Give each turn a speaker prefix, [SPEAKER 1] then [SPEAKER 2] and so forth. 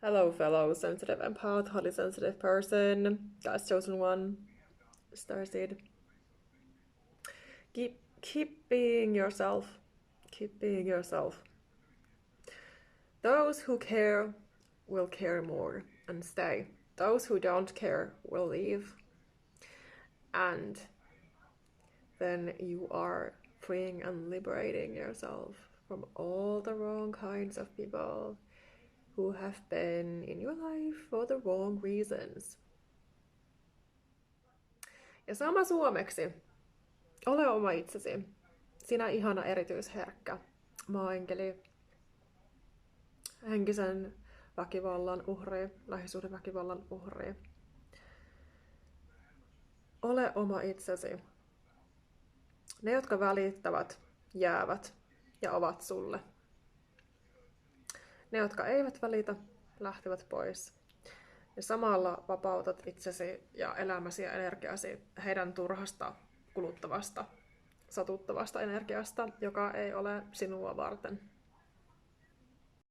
[SPEAKER 1] Hello, fellow sensitive empath, highly sensitive person, God's chosen one, starseed. Keep being yourself. Keep being yourself. Those who care will care more and stay. Those who don't care will leave. And then you are freeing and liberating yourself from all the wrong kinds of people who have been in your life for the wrong reasons. Ja sama suomeksi. Ole oma itsesi. Sinä ihana erityisherkkä maaenkeli, henkisen väkivallan uhri, lähisuhdeväkivallan uhri. Ole oma itsesi. Ne, jotka välittävät, jäävät ja ovat sulle. Ne, jotka eivät välitä, lähtevät pois. Ja samalla vapautat itsesi ja elämäsi ja energiasi heidän turhasta, kuluttavasta, satuttavasta energiasta, joka ei ole sinua varten.